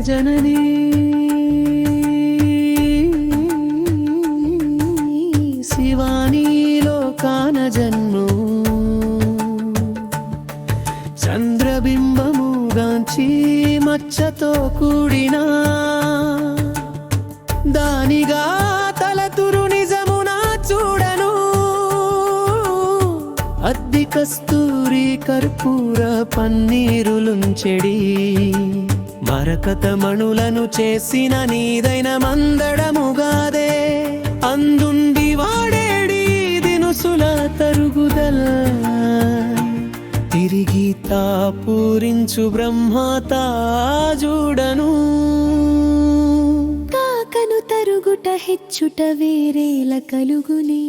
జననీ శివానీలో కానజన్ము చంద్రబింబముగాంచి మచ్చతో కూడినా దానిగా తలతురు నిజమునా చూడను అద్ది కస్తూరి కర్పూర పన్నీరులుంచెడి మరకత మణులను చేసిన నీదైన మందడముగాదే అందుండి వాడేడి దినుసుల తరుగుదల తిరిగి పూరించు బ్రహ్మతా చూడను కాకను తరుగుట హెచ్చుట వేరేల కలుగునే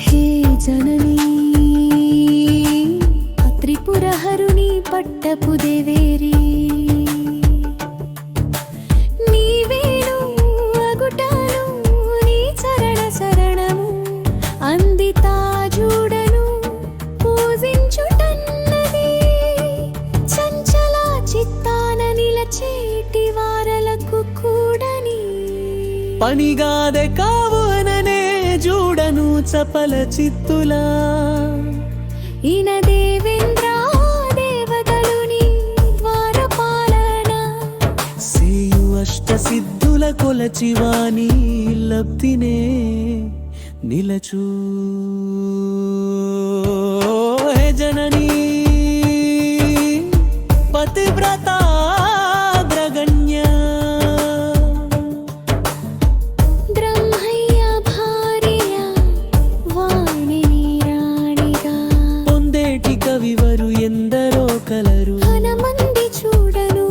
హే జననీ త్రిపురహరుని పట్టపు దేవేరి పనిగాదే కావుననే చూడను చపల చిత్తులా ఈన దేవేంద్ర దేవతలుని ద్వారపాలన సేయు అష్ట సిద్ధుల కొలచివాని లబ్ధినే నిలచూ హే జననీ పతివ్రత వివరు ఎందరో కలరు హనమంది చూడను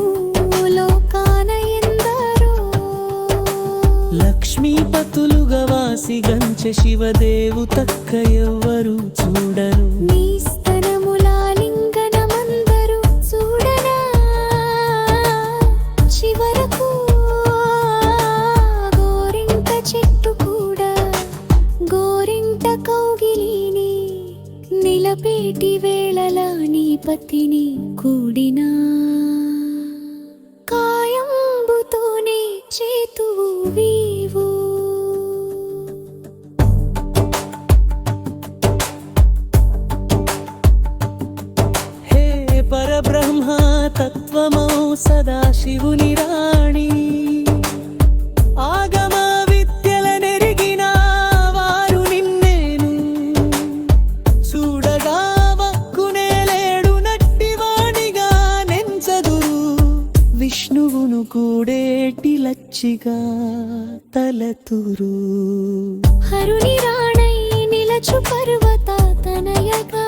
లోకాన ఎందరో లక్ష్మీపతులుగా వాసి గంచె శివదేవు తక్క ఎవ్వరు చూడరు నీ స్తనముల లింగనమందరు చూడనా చివరకు గోరింట చెట్టు కూడా గోరింట కౌగిలిని నిలపేటి వేళల నీ పతిని కూడినా కాయంబుతోనే చేతువు వీవు హే పరబ్రహ్మ తత్వమౌ సదాశివుని రాణి ఆగమ విద్యల నెరిగిన వారు నిన్నేను చూడగా వక్కునే లేడు నట్టివాణిగా నెంచదురు విష్ణువును కూడేటి లచ్చిగా తలతురు హరుని రాణై నిలచు పర్వత తనయగా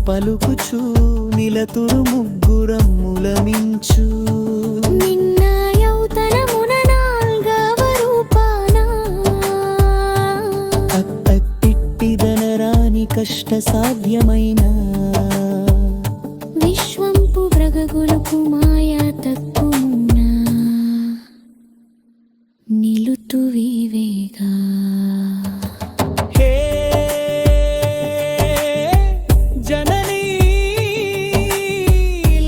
పలుకుచు నిలతురు ముగ్గురమ్ముల మించు నిన్న యౌతనమున నాల్గవ రూపాన అట్టిదనరాని కష్ట సాధ్యమైన విశ్వంపు వ్రగగులుపు మాయా తత్వమున నిలుతు వివేగా హే జననీ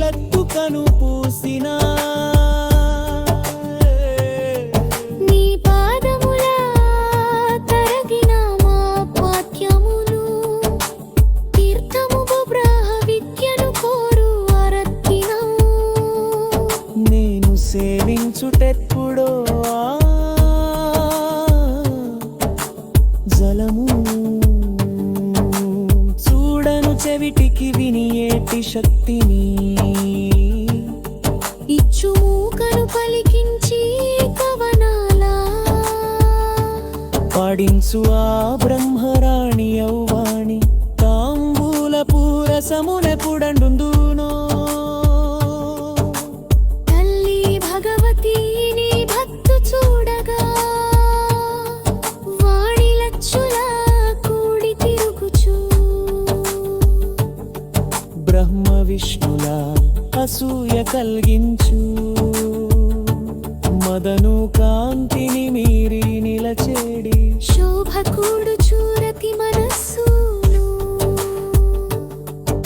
లత్తు కను పూసిన నీ పాదముల తరగిన మా పాఠ్యమును తీర్థముగు బ్రహ్మ విద్యను కోరు అరత్తిన నేను సేవించుటెప్పుడో జలము చూడను చెవిటికి వినియేటి శక్తిని ఇచ్చు మూకను పలికించి కవనాల పాడించు ఆ బ్రహ్మరాణి యౌవాణి తాంబూల పూరసమునెప్పుడండునో తల్లి భగవతి నీ భక్తు చూడగా వాడి లచ్చుల కూడి తిరుగుచు బ్రహ్మ విష్ణుల అసూయ కలిగించు మదను కాంతిని మీరి నిలచేడి శోభకూడు చూరతి మనస్సును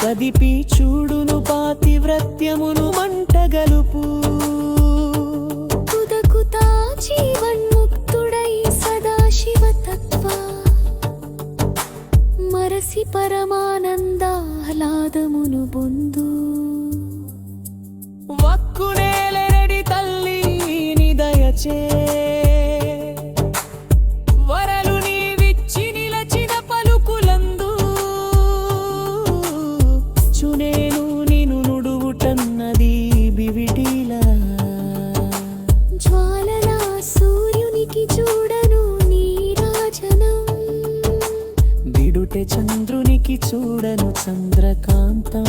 కదిపి చూడును పాతివ్రత్యమును మంటగలుపు కుదకుతా జీవన్ముక్తుడై సదాశివతత్వ మరసి పరమానందాహ్లాదమును బొందు వక్కునేలెరడి తల్లి నీ దయచే వరలు నీవిచ్చి నిలచిన పలుకులందు చునేను నిను నుడువుటన్నది బివిటిలా జ్వాలలా సూర్యునికి చూడను నీరాజనం విడుటే చంద్రునికి చూడను చంద్రకాంతం